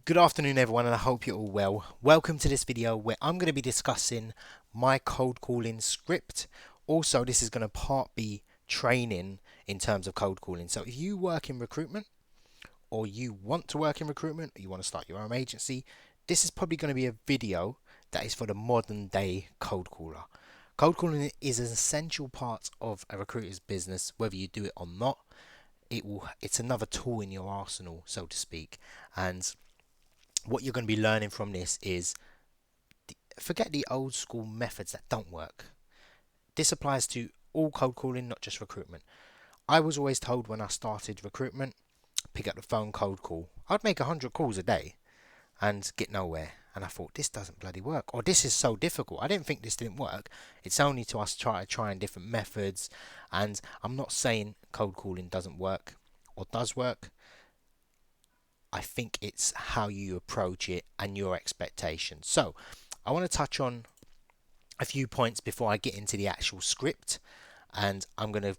Good afternoon everyone, and I hope you're all well. Welcome to this video where I'm going to be discussing my cold calling script. Also, this is going to part be training in terms of cold calling. So if you work in recruitment, or you want to work in recruitment, or you want to start your own agency, this is probably going to be a video that is for the modern day cold caller. Cold calling is an essential part of a recruiter's business, whether you do it or not. It's another tool in your arsenal, so to speak. And what you're going to be learning from this is forget the old school methods that don't work. This applies to all cold calling, not just recruitment. I was always told when I started recruitment, pick up the phone, cold call. I'd make 100 calls a day and get nowhere. And I thought, this doesn't bloody work, or this is so difficult. I didn't think this didn't work. It's only to us trying different methods. And I'm not saying cold calling doesn't work or does work. I think it's how you approach it and your expectations. So I want to touch on a few points before I get into the actual script, and I'm going to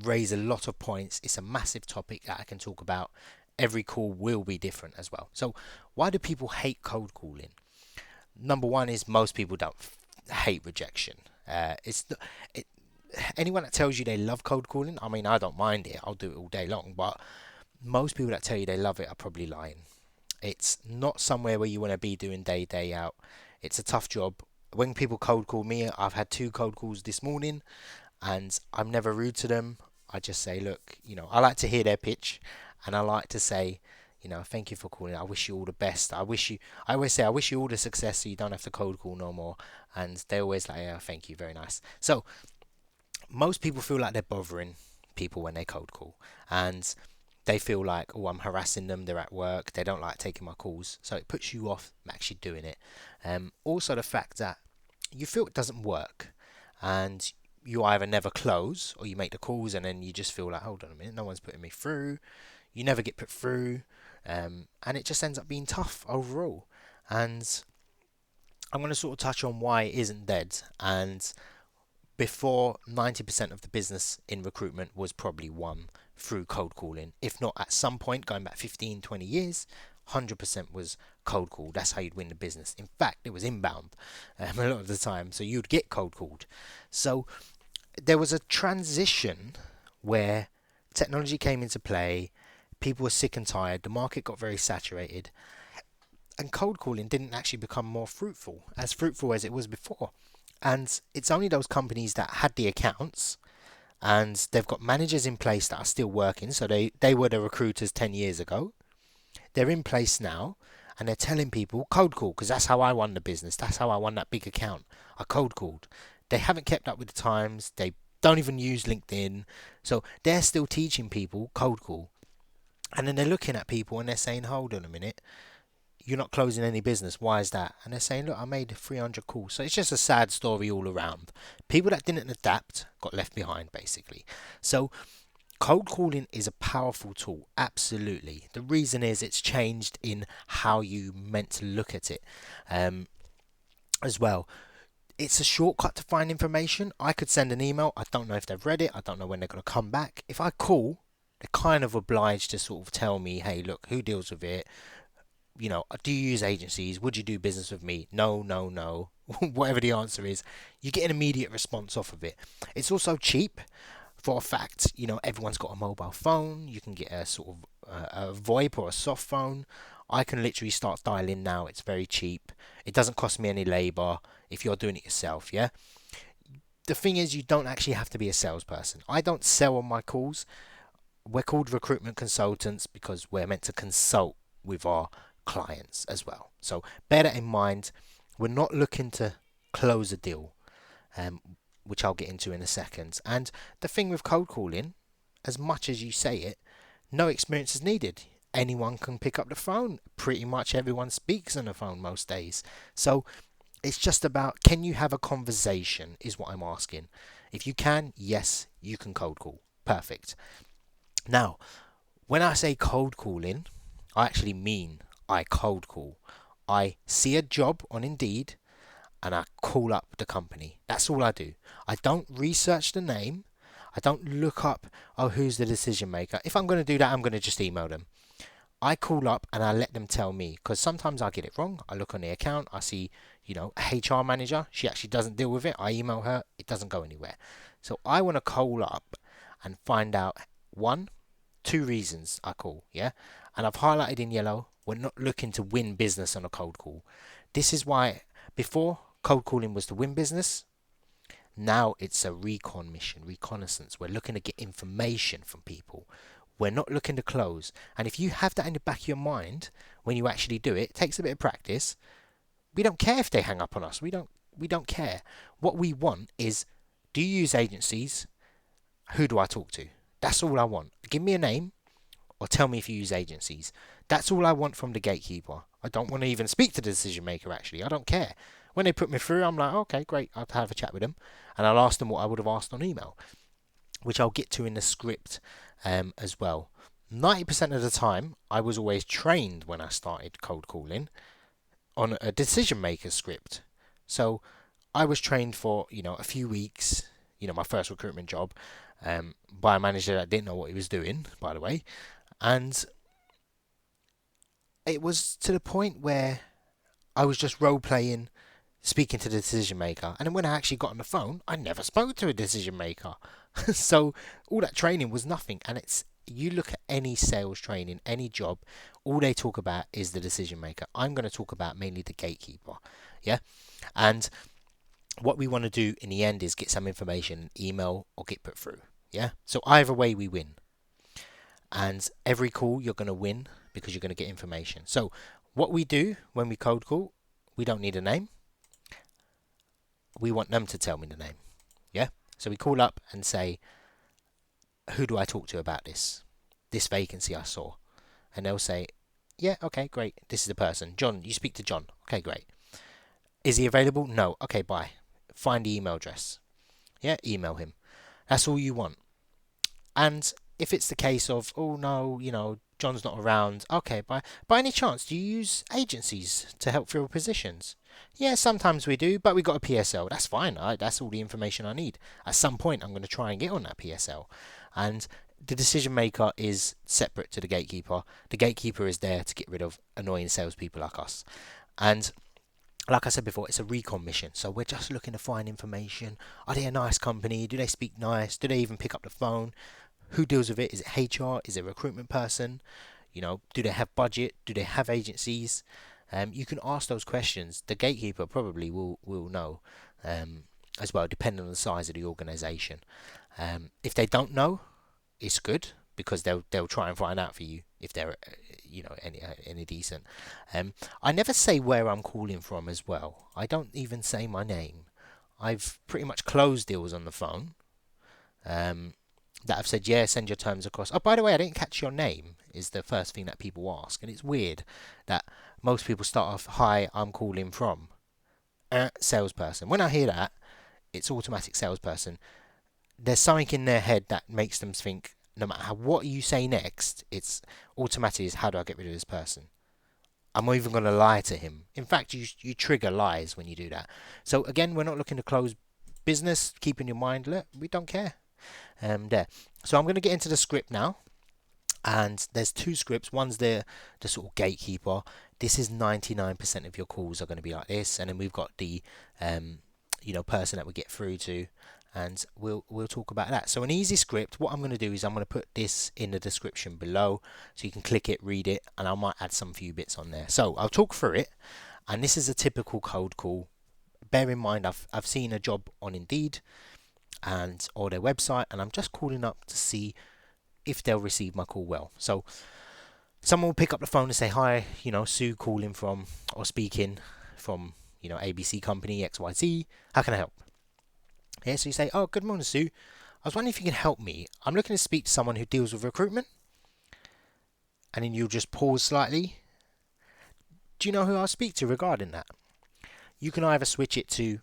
raise a lot of points. It's a massive topic that I can talk about. Every call will be different as well. So why do people hate cold calling? Number one is most people don't hate rejection. Anyone that tells you they love cold calling, I mean, I don't mind it. I'll do it all day long, but most people that tell you they love it are probably lying. It's not somewhere where you want to be doing day out. It's a tough job. When people cold call me, I've had 2 cold calls this morning, and I'm never rude to them. I just say, look, I like to hear their pitch, and I like to say, thank you for calling. I wish you all the best. I always say, I wish you all the success so you don't have to cold call no more. And they always like, yeah, thank you, very nice. So most people feel like they're bothering people when they cold call, and they feel like, oh, I'm harassing them, they're at work, they don't like taking my calls. So it puts you off actually doing it. Also the fact that you feel it doesn't work, and you either never close, or you make the calls and then you just feel like, hold on a minute, no one's putting me through. You never get put through, and it just ends up being tough overall. And I'm going to sort of touch on why it isn't dead. And before, 90% of the business in recruitment was probably won through cold calling. If not at some point, going back 15, 20 years, 100% was cold call. That's how you'd win the business. In fact, it was inbound a lot of the time. So you'd get cold called. So there was a transition where technology came into play. People were sick and tired. The market got very saturated. And cold calling didn't actually become more fruitful as it was before. And it's only those companies that had the accounts and they've got managers in place that are still working. So they were the recruiters 10 years ago. They're in place now, and they're telling people cold call, because that's how I won the business. That's how I won that big account. I cold called. They haven't kept up with the times. They don't even use LinkedIn. So they're still teaching people cold call. And then they're looking at people and they're saying, hold on a minute, you're not closing any business. Why is that? And they're saying, look, I made 300 calls. So it's just a sad story all around. People that didn't adapt got left behind, basically. So cold calling is a powerful tool, absolutely. The reason is it's changed in how you meant to look at it as well. It's a shortcut to find information. I could send an email. I don't know if they've read it. I don't know when they're going to come back. If I call, they're kind of obliged to sort of tell me, hey, look, who deals with it? Do you use agencies? Would you do business with me? No, no, no. Whatever the answer is, you get an immediate response off of it. It's also cheap. For a fact, everyone's got a mobile phone. You can get a sort of a VoIP or a soft phone. I can literally start dialing now. It's very cheap. It doesn't cost me any labor if you're doing it yourself, yeah? The thing is, you don't actually have to be a salesperson. I don't sell on my calls. We're called recruitment consultants because we're meant to consult with our clients as well. So bear that in mind. We're not looking to close a deal, which I'll get into in a second. And the thing with cold calling, as much as you say it, no experience is needed. Anyone can pick up the phone. Pretty much everyone speaks on the phone most days. So it's just about, can you have a conversation is what I'm asking. If you can, yes, you can cold call. Perfect. Now, when I say cold calling, I actually mean I cold call. I see a job on Indeed and I call up the company. That's all I do. I don't research the name. I don't look up, oh, who's the decision maker. If I'm going to do that, I'm going to just email them. I call up and I let them tell me, because sometimes I get it wrong. I look on the account, I see, a HR manager, she actually doesn't deal with it. I email her, it doesn't go anywhere. So I want to call up and find out one, two reasons I call, yeah? And I've highlighted in yellow, we're not looking to win business on a cold call. This is why before cold calling was to win business. Now it's a recon mission, reconnaissance. We're looking to get information from people. We're not looking to close. And if you have that in the back of your mind when you actually do it, it takes a bit of practice. We don't care if they hang up on us. We don't care. What we want is, do you use agencies? Who do I talk to? That's all I want. Give me a name or tell me if you use agencies. That's all I want from the gatekeeper. I don't want to even speak to the decision maker, actually. I don't care. When they put me through, I'm like, okay, great. I'll have a chat with them. And I'll ask them what I would have asked on email, which I'll get to in the script as well. 90% of the time, I was always trained when I started cold calling on a decision maker script. So I was trained for, a few weeks, my first recruitment job, by a manager that didn't know what he was doing, by the way. And it was to the point where I was just role playing, speaking to the decision maker. And then when I actually got on the phone, I never spoke to a decision maker. So all that training was nothing. And you look at any sales training, any job, all they talk about is the decision maker. I'm going to talk about mainly the gatekeeper. Yeah. And what we want to do in the end is get some information, email or get put through. Yeah. So either way we win. And every call you're going to win because you're going to get information. So what we do when we cold call, we don't need a name. We want them to tell me the name. Yeah. So we call up and say, who do I talk to about this vacancy I saw? And they'll say, yeah, okay, great. This is the person. John, you speak to John. Okay, great. Is he available? No. Okay, bye. Find the email address. Yeah, email him. That's all you want. And if it's the case of, oh no, John's not around. Okay, by any chance, do you use agencies to help fill positions? Yeah, sometimes we do, but we got a PSL. That's fine. That's all the information I need. At some point, I'm going to try and get on that PSL. And the decision maker is separate to the gatekeeper. The gatekeeper is there to get rid of annoying salespeople like us. And like I said before, it's a recon mission. So we're just looking to find information. Are they a nice company? Do they speak nice? Do they even pick up the phone? Who deals with it? Is it HR? Is it a recruitment person? Do they have budget? Do they have agencies? You can ask those questions. The gatekeeper probably will know as well, depending on the size of the organisation. If they don't know, it's good because they'll try and find out for you if they're any decent. I never say where I'm calling from as well. I don't even say my name. I've pretty much closed deals on the phone. That have said, yeah, send your terms across. Oh, by the way, I didn't catch your name, is the first thing that people ask. And it's weird that most people start off, hi, I'm calling from salesperson. When I hear that, it's automatic salesperson. There's something in their head that makes them think, no matter what you say next, it's automatic is, how do I get rid of this person? I'm not even going to lie to him. In fact, you trigger lies when you do that. So again, we're not looking to close business. Keep in your mind, look, we don't care. There. So I'm going to get into the script now, and there's two scripts. One's the sort of gatekeeper. This is 99% of your calls are going to be like this, and then we've got the person that we get through to, and we'll talk about that. So an easy script. What I'm going to do is I'm going to put this in the description below, so you can click it, read it, and I might add some few bits on there. So I'll talk through it, and this is a typical cold call. Bear in mind, I've seen a job on Indeed or their website, and I'm just calling up to see if they'll receive my call well. So someone will pick up the phone and say, hi, Sue calling from or speaking from ABC company XYZ, how can I help? Yeah, so you say, oh, good morning, Sue, I was wondering if you can help me. I'm looking to speak to someone who deals with recruitment. And then you'll just pause slightly. Do you know who I'll speak to regarding that? You can either switch it to,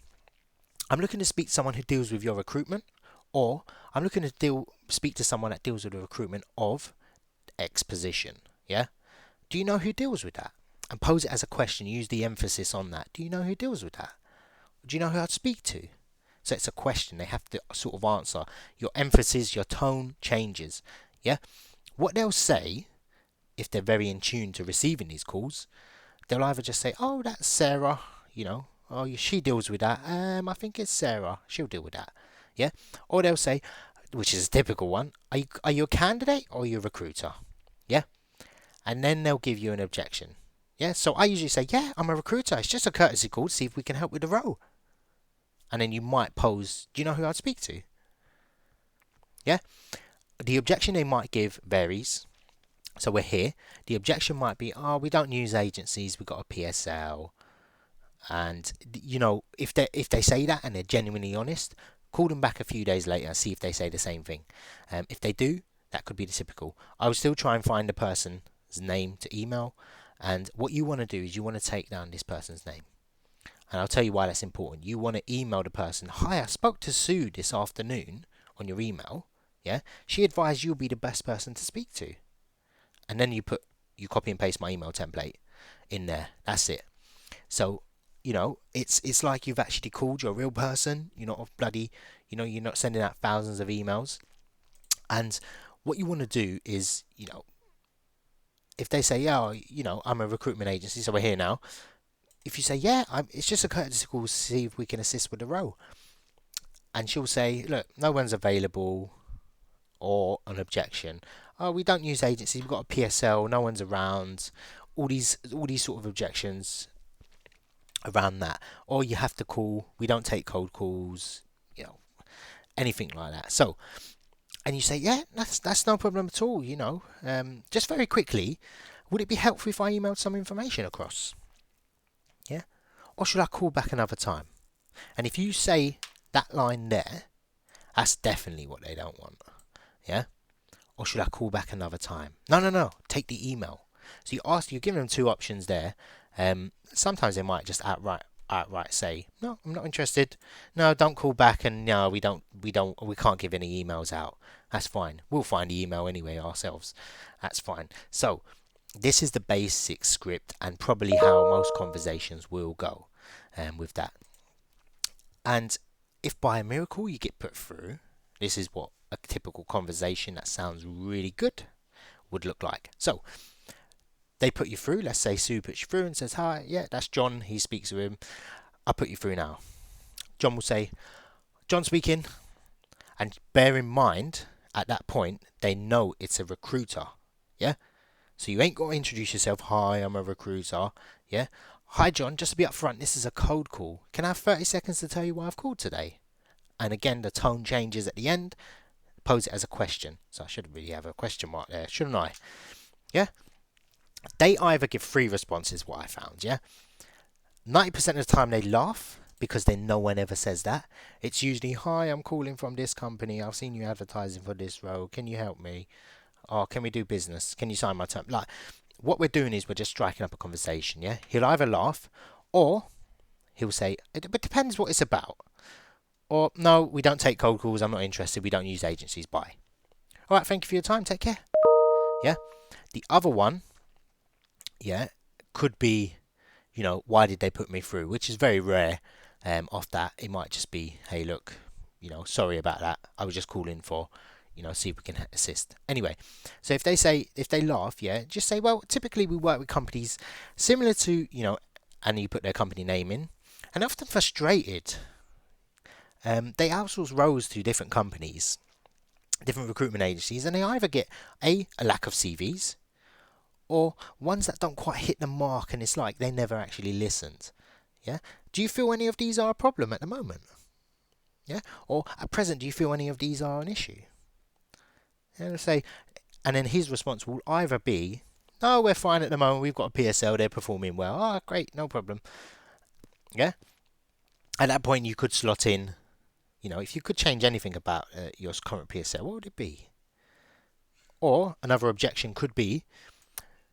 I'm looking to speak to someone who deals with your recruitment, or I'm looking to speak to someone that deals with the recruitment of X position. Yeah? Do you know who deals with that? And pose it as a question. Use the emphasis on that. Do you know who deals with that? Do you know who I'd speak to? So it's a question. They have to sort of answer. Your emphasis, your tone changes. Yeah? What they'll say if they're very in tune to receiving these calls, they'll either just say, "Oh, that's Sarah," "Oh, she deals with that. I think it's Sarah. She'll deal with that." Yeah, or they'll say, which is a typical one, "Are you a candidate or are you a recruiter?" Yeah, and then they'll give you an objection. Yeah, so I usually say, "Yeah, I'm a recruiter. It's just a courtesy call to see if we can help with the role." And then you might pose, "Do you know who I'd speak to?" Yeah, the objection they might give varies. So we're here. The objection might be, "Oh, we don't use agencies. We've got a PSL." And if they say that and they're genuinely honest, call them back a few days later and see if they say the same thing. If they do, that could be the typical. I would still try and find the person's name to email. And what you want to do is you want to take down this person's name. And I'll tell you why that's important. You want to email the person, "Hi, I spoke to Sue this afternoon," on your email. Yeah, she advised you'll be the best person to speak to. And then you copy and paste my email template in there. That's it. So, it's like you've actually called your real person. You're not you're not sending out thousands of emails. And what you want to do is, if they say, "Yeah, I'm a recruitment agency, so we're here now." If you say, "Yeah, it's just a courtesy call to see if we can assist with the role," and she'll say, "Look, no one's available," or an objection, "Oh, we don't use agencies. We've got a PSL. No one's around." All these sort of objections around that. Or you have to call. We don't take cold calls. Anything like that. So, and you say, "Yeah, that's no problem at all. Just very quickly, would it be helpful if I emailed some information across? Yeah, or should I call back another time?" And if you say that line there, that's definitely what they don't want. Yeah, or should I call back another time? No. Take the email. So you're giving them two options there. Sometimes they might just outright say, "No, I'm not interested. No, don't call back." And no, we can't give any emails out. That's fine. We'll find the email anyway ourselves. That's fine. So this is the basic script and probably how most conversations will go with that. And if by a miracle you get put through, this is what a typical conversation that sounds really good would look like. So they put you through. Let's say Sue puts you through and says, "Hi, yeah, that's John." He speaks to him. "I'll put you through now." John will say, "John speaking." And bear in mind, at that point, they know it's a recruiter. Yeah? So you ain't got to introduce yourself. "Hi, I'm a recruiter." Yeah? "Hi, John, just to be upfront, this is a cold call. Can I have 30 seconds to tell you why I've called today?" And again, the tone changes at the end. Pose it as a question. So I should really have a question mark there, shouldn't I? Yeah? They either give three responses, what I found, yeah? 90% of the time they laugh because no one ever says that. It's usually, "Hi, I'm calling from this company. I've seen you advertising for this role. Can you help me? Or can we do business? Can you sign my term?" Like, what we're doing is we're just striking up a conversation, yeah? He'll either laugh or he'll say, "It depends what it's about." Or, "No, we don't take cold calls. I'm not interested. We don't use agencies. Bye." All right, thank you for your time. Take care. Yeah? The other one, yeah, could be, "Why did they put me through?" Which is very rare. Off that, it might just be, "Hey, look, sorry about that. I was just calling for, see if we can assist." Anyway, so if they laugh, yeah, just say, "Well, typically we work with companies similar to, and you put their company name in, and often frustrated. They outsource roles to different companies, different recruitment agencies, and they either get a lack of CVs, or ones that don't quite hit the mark, and it's like they never actually listened. Yeah. Do you feel any of these are a problem at the moment? Yeah. Or at present, do you feel any of these are an issue?" And say, and then his response will either be, "No, we're fine at the moment. We've got a PSL. They're performing well." "Ah, great, no problem." Yeah. At that point, you could slot in. If you could change anything about your current PSL, what would it be? Or another objection could be,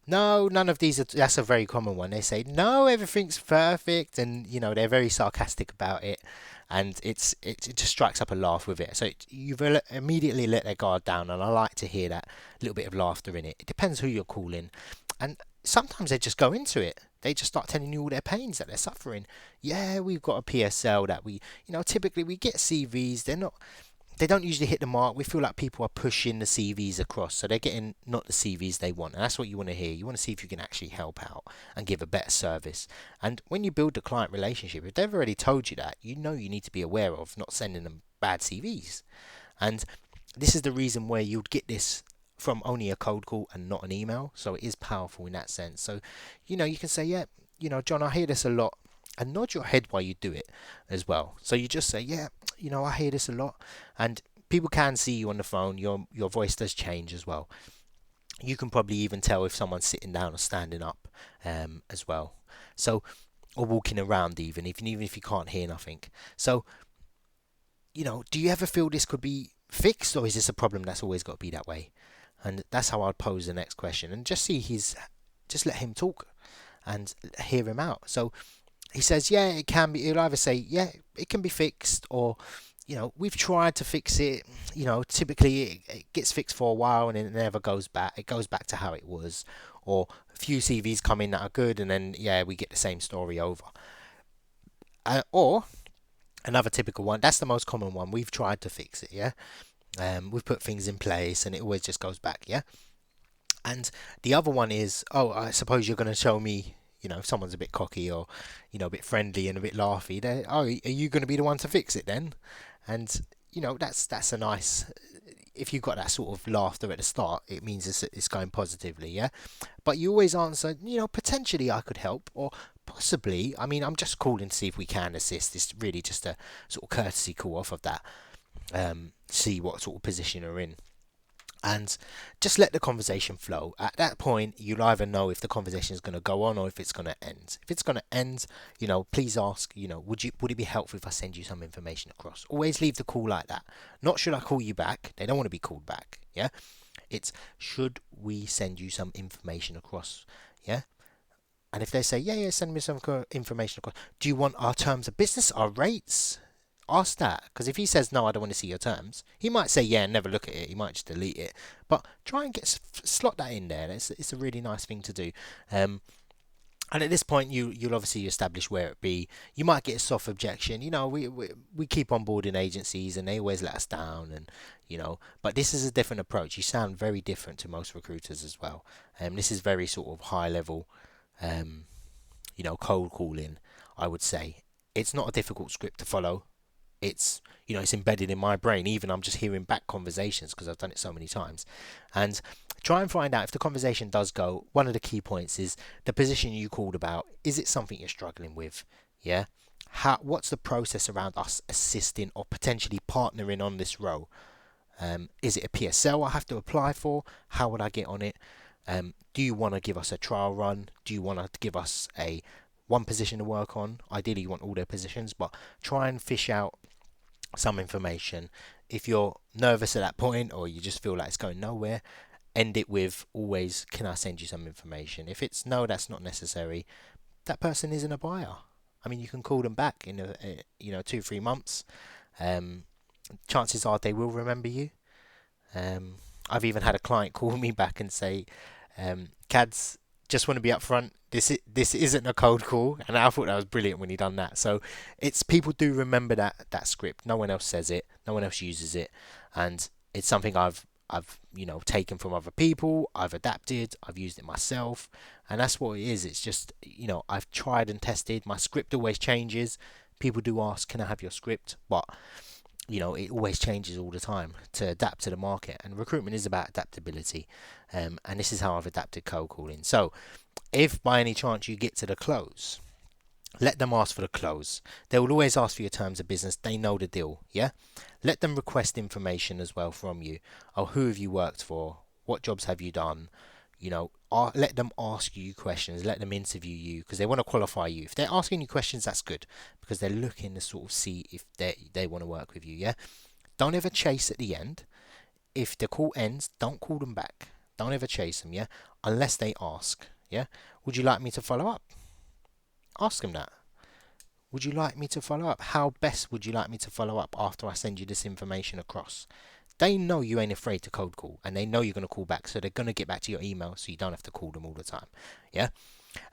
"No, none of these are." That's a very common one. They say, "No, everything's perfect," and they're very sarcastic about it, and it just strikes up a laugh with it. So you've immediately let their guard down, and I like to hear that little bit of laughter in it. It depends who you're calling, and sometimes they just go into it. They just start telling you all their pains that they're suffering. "Yeah, we've got a PSL that we, typically we get CVs. they don't usually hit the mark. We feel like people are pushing the CVs across, so they're getting not the CVs they want, and that's what you want to hear. You want to see if you can actually help out and give a better service. And when you build the client relationship, if they've already told you that, you know you need to be aware of not sending them bad CVs. And this is the reason where you'd get this from only a cold call and not an email. So it is powerful in that sense. So, you can say, yeah, John, I hear this a lot. And nod your head while you do it as well. So you just say, yeah, I hear this a lot. And people can see you on the phone. Your voice does change as well. You can probably even tell if someone's sitting down or standing up as well. So, or walking around even if you can't hear nothing. So, do you ever feel this could be fixed, or is this a problem that's always got to be that way? And that's how I'd pose the next question, and just let him talk and hear him out. So he says, yeah, it can be. He'll either say, yeah, it can be fixed, or we've tried to fix it. Typically it gets fixed for a while and then it never goes back. It goes back to how it was, or a few CVs come in that are good, and then we get the same story over. Or another typical one, that's the most common one. We've tried to fix it, yeah. We've put things in place and it always just goes back, yeah. And the other one is, oh, I suppose you're going to show me, if someone's a bit cocky or, a bit friendly and a bit laughy, are you going to be the one to fix it then? And, that's a nice, if you've got that sort of laughter at the start, it means it's going positively, yeah? But you always answer, potentially I could help, or possibly, I'm just calling to see if we can assist. It's really just a sort of courtesy call off of that, see what sort of position you're in. And just let the conversation flow. At that point, you'll either know if the conversation is going to go on or if it's going to end. If it's going to end, please ask, would it be helpful if I send you some information across? Always leave the call like that. Not should I call you back? They don't want to be called back. Yeah, it's should we send you some information across? Yeah. And if they say, yeah, send me some information across. Do you want our terms of business, our rates? Ask that, because if he says no, I don't want to see your terms, he might say yeah and never look at it. He might just delete it. But try and slot that in there. It's a really nice thing to do. And at this point, you'll obviously establish where it be. You might get a soft objection. We keep on boarding agencies and they always let us down, and But this is a different approach. You sound very different to most recruiters as well. This is very sort of high level, cold calling. I would say it's not a difficult script to follow. It's it's embedded in my brain. Even I'm just hearing back conversations because I've done it so many times. And try and find out if the conversation does go. One of the key points is the position you called about. Is it something you're struggling with? Yeah. What's the process around us assisting or potentially partnering on this role? Is it a PSL I have to apply for? How would I get on it? Do you want to give us a trial run? Do you want to give us one position to work on? Ideally, you want all their positions, but try and fish out some information. If you're nervous at that point, or you just feel like it's going nowhere, end it with always, can I send you some information? If it's no, that's not necessary, that person isn't a buyer. You can call them back in 2-3 months. Chances are they will remember you. I've even had a client call me back and say, Cads, just want to be upfront. This isn't a cold call, and I thought that was brilliant when he done that. So it's people do remember that script. No one else says it. No one else uses it, and it's something I've taken from other people. I've adapted. I've used it myself, and that's what it is. It's just I've tried and tested. My script always changes. People do ask, can I have your script? But it always changes all the time to adapt to the market, and recruitment is about adaptability. And this is how I've adapted cold calling. So if by any chance you get to the close, let them ask for the close. They will always ask for your terms of business. They know the deal, yeah? Let them request information as well from you. Oh, who have you worked for? What jobs have you done? Let them ask you questions. Let them interview you, because they want to qualify you. If they're asking you questions, that's good, because they're looking to sort of see if they want to work with you, yeah? Don't ever chase at the end. If the call ends, don't call them back. Don't ever chase them, yeah? Unless they ask, yeah? Would you like me to follow up? Ask them that. Would you like me to follow up? How best would you like me to follow up after I send you this information across? They know you ain't afraid to cold call, and they know you're going to call back, so they're going to get back to your email, so you don't have to call them all the time, yeah?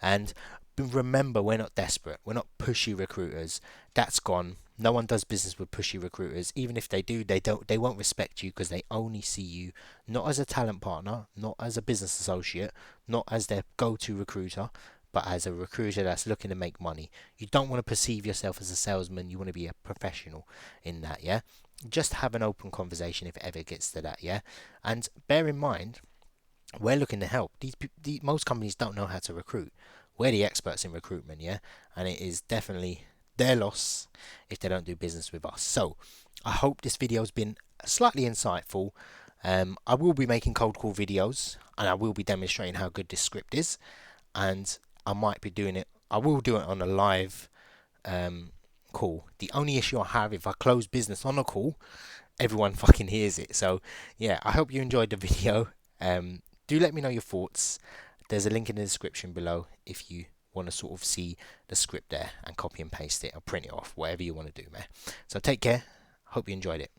And remember, we're not desperate. We're not pushy recruiters. That's gone. No one does business with pushy recruiters. Even if they do, they won't respect you because they only see you not as a talent partner, not as a business associate, not as their go-to recruiter, but as a recruiter that's looking to make money. You don't want to perceive yourself as a salesman. You want to be a professional in that, yeah? Just have an open conversation if it ever gets to that, yeah? And bear in mind, we're looking to help. Most companies don't know how to recruit. We're the experts in recruitment, yeah, and it is definitely their loss if they don't do business with us. So, I hope this video has been slightly insightful. I will be making cold call videos, and I will be demonstrating how good this script is, and I might be doing it. I will do it on a live call. The only issue I have if I close business on a call, everyone fucking hears it. So yeah, I hope you enjoyed the video. Do let me know your thoughts. There's a link in the description below if you want to sort of see the script there and copy and paste it or print it off, whatever you want to do, man. So take care. Hope you enjoyed it.